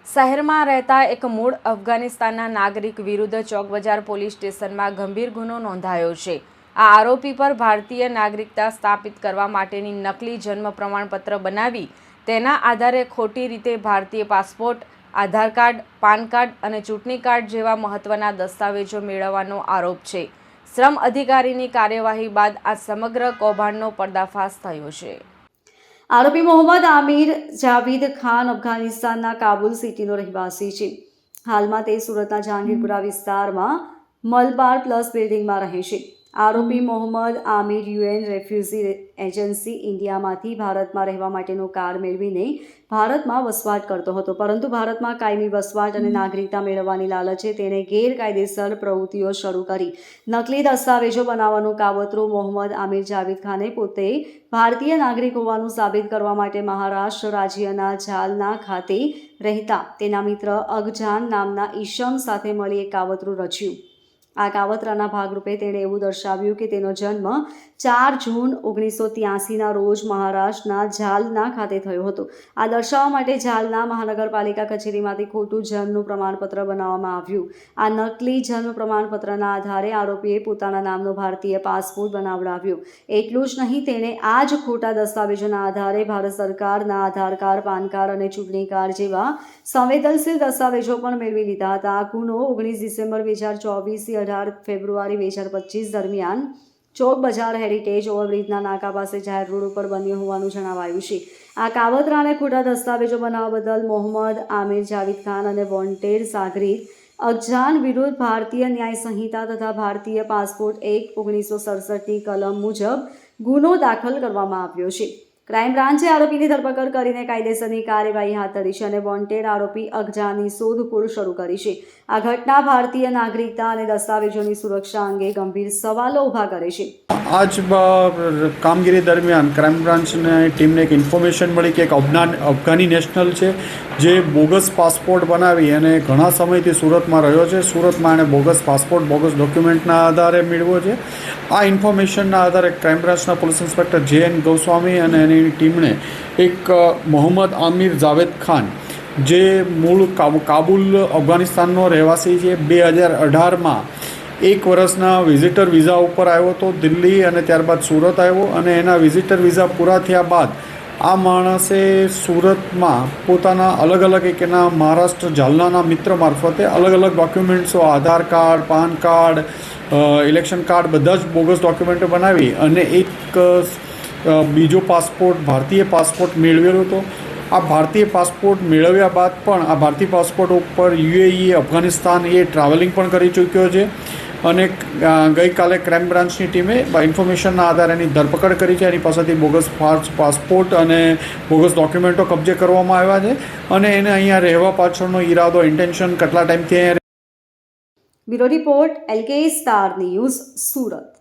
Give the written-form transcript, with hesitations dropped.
શહેરમાં રહેતા એક મૂળ અફઘાનિસ્તાનના નાગરિક વિરુદ્ધ ચોક બજાર પોલીસ સ્ટેશનમાં ગંભીર ગુનો નોંધાયો છે। આ આરોપી પર ભારતીય નાગરિકતા સ્થાપિત કરવા માટેની નકલી જન્મ પ્રમાણપત્ર બનાવી તેના આધારે ખોટી રીતે ભારતીય પાસપોર્ટ, આધાર કાર્ડ, પાન કાર્ડ અને ચૂંટણી કાર્ડ જેવા મહત્વના દસ્તાવેજો મેળવવાનો આરોપ છે। શ્રમ અધિકારીની કાર્યવાહી બાદ આ સમગ્ર કૌભાંડનો પર્દાફાશ થયો છે। આરોપી મોહમ્મદ આમિર જાવેદ ખાન અફઘાનિસ્તાનના કાબુલ સિટીનો રહેવાસી છે। હાલમાં તે સુરતના જહાંગીરપુરા વિસ્તારમાં મલબાર પ્લસ બિલ્ડિંગમાં રહે છે। આરોપી Mohammad Aamir UN refugee agency ઇન્ડિયામાંથી ભારતમાં રહેવા માટેનો કાર્ડ મેળવીને ભારતમાં વસવાટ કરતો હતો, પરંતુ ભારતમાં કાયમી વસવાટ અને નાગરિકતા મેળવવાની લાલચે તેણે ગેરકાયદેસર પ્રવૃત્તિઓ શરૂ કરી નકલી દસ્તાવેજો બનાવવાનું કાવતરું મોહમ્મદ આમિર જાવેદ ખાને પોતે ભારતીય નાગરિક હોવાનું સાબિત કરવા માટે મહારાષ્ટ્ર રાજ્યના જાલના ખાતે રહેતા તેના મિત્ર અગજાન નામના ઈશમ સાથે મળી એક કાવતરું રચ્યું। આ કાવતરાના ભાગરૂપે તેણે એવું દર્શાવ્યું કે તેનો જન્મ 4 જૂન 1983ના રોજ મહારાષ્ટ્રના જાલના ખાતે થયો હતો। આ દર્શાવવા માટે જાલના મહાનગરપાલિકા કચેરીમાંથી ખોટું જન્મનું પ્રમાણપત્ર બનાવવામાં આવ્યું। આ નકલી જન્મ પ્રમાણપત્રના આધારે આરોપીએ પોતાના નામનો ભારતીય પાસપોર્ટ બનાવડાવ્યો। એટલું જ નહીં, તેણે આ જ ખોટા દસ્તાવેજોના આધારે ભારત સરકારના આધાર કાર્ડ, પાન કાર્ડ અને ચૂંટણી કાર્ડ જેવા સંવેદનશીલ દસ્તાવેજો પણ મેળવી લીધા હતા। આ ગુનો 19 ડિસેમ્બર 2024 18 ફેબ્રુઆરી 2025 દરમિયાન ચોક બજાર હેરિટેજ ઓવરબ્રિજના નાકા પાસે જાહેર રોડ ઉપર બન્યો હોવાનું જણાવાયું છે। આ કાવતરા અને ખોટા દસ્તાવેજો બનાવવા બદલ મોહમ્મદ આમિર જાવેદ ખાન અને વોન્ટેડ સાગરીત અગજાન વિરુદ્ધ ભારતીય ન્યાય સંહિતા તથા ભારતીય પાસપોર્ટ એક્ટ 1967ની કલમ મુજબ ગુનો દાખલ કરવામાં આવ્યો છે। ક્રાઇમ બ્રાન્ચે આરોપીની ધરપકડ કરીને કાયદેસરની કાર્યવાહી હાથ ધરી છે અને વોન્ટેડ આરોપી અગજાનની શોધખોળ શરૂ કરી છે। આ ઘટના ભારતીય નાગરિકતા અને દસ્તાવેજોની સુરક્ષા અંગે ગંભીર સવાલો ઊભા કરે છે। આજ કામગીરી દરમિયાન ક્રાઇમ બ્રાન્ચની ટીમને એક ઇન્ફોર્મેશન મળી કે એક અફઘાની નેશનલ છે જે બોગસ પાસપોર્ટ બનાવી અને ઘણા સમયથી સુરતમાં રહ્યો છે। સુરતમાં એણે બોગસ પાસપોર્ટ, બોગસ ડોક્યુમેન્ટના આધારે મેળવ્યો છે। આ ઇન્ફોર્મેશનના આધારે ક્રાઇમ બ્રાન્ચના પોલીસ ઇન્સ્પેક્ટર જે.એન. ગોસ્વામી અને એની ટીમણે એક મોહમ્મદ આમિર જાવેદ ખાન જે મૂળ કાબુલ અફઘાનિસ્તાનનો રહેવાસી છે, 2018માં 1 વર્ષના વિઝિટર વિઝા ઉપર આવ્યો હતો દિલ્હી અને ત્યારબાદ સુરત આવ્યો અને એના વિઝિટર વિઝા પૂરા થયા બાદ આ માણસે સુરતમાં પોતાના અલગ અલગ એક એના મહારાષ્ટ્ર જાલનાના મિત્ર મારફતે અલગ અલગ ડોક્યુમેન્ટ્સો, Aadhaar card, PAN card, election card બધા જ બોગસ ડોક્યુમેન્ટો બનાવી અને એક બીજો પાસપોર્ટ, ભારતીય પાસપોર્ટ મેળવેલો હતો। આ ભારતીય પાસપોર્ટ મેળવ્યા બાદ પણ આ ભારતીય પાસપોર્ટ ઉપર યુએઈ, અફઘાનિસ્તાન એ ટ્રાવેલિંગ પણ કરી ચૂક્યો છે અને ગઈકાલે ક્રાઇમ બ્રાન્ચની ટીમે ઇન્ફોર્મેશનના આધારે એની ધરપકડ કરી છે। એની પાસેથી બોગસ પાસપોર્ટ અને બોગસ ડોક્યુમેન્ટો કબજે કરવામાં આવ્યા છે અને એને અહીંયા રહેવા પાછળનો ઈરાદો, ઇન્ટેન્શન કેટલા ટાઈમથી અહીંયા। Bureau report, LK star news, Surat.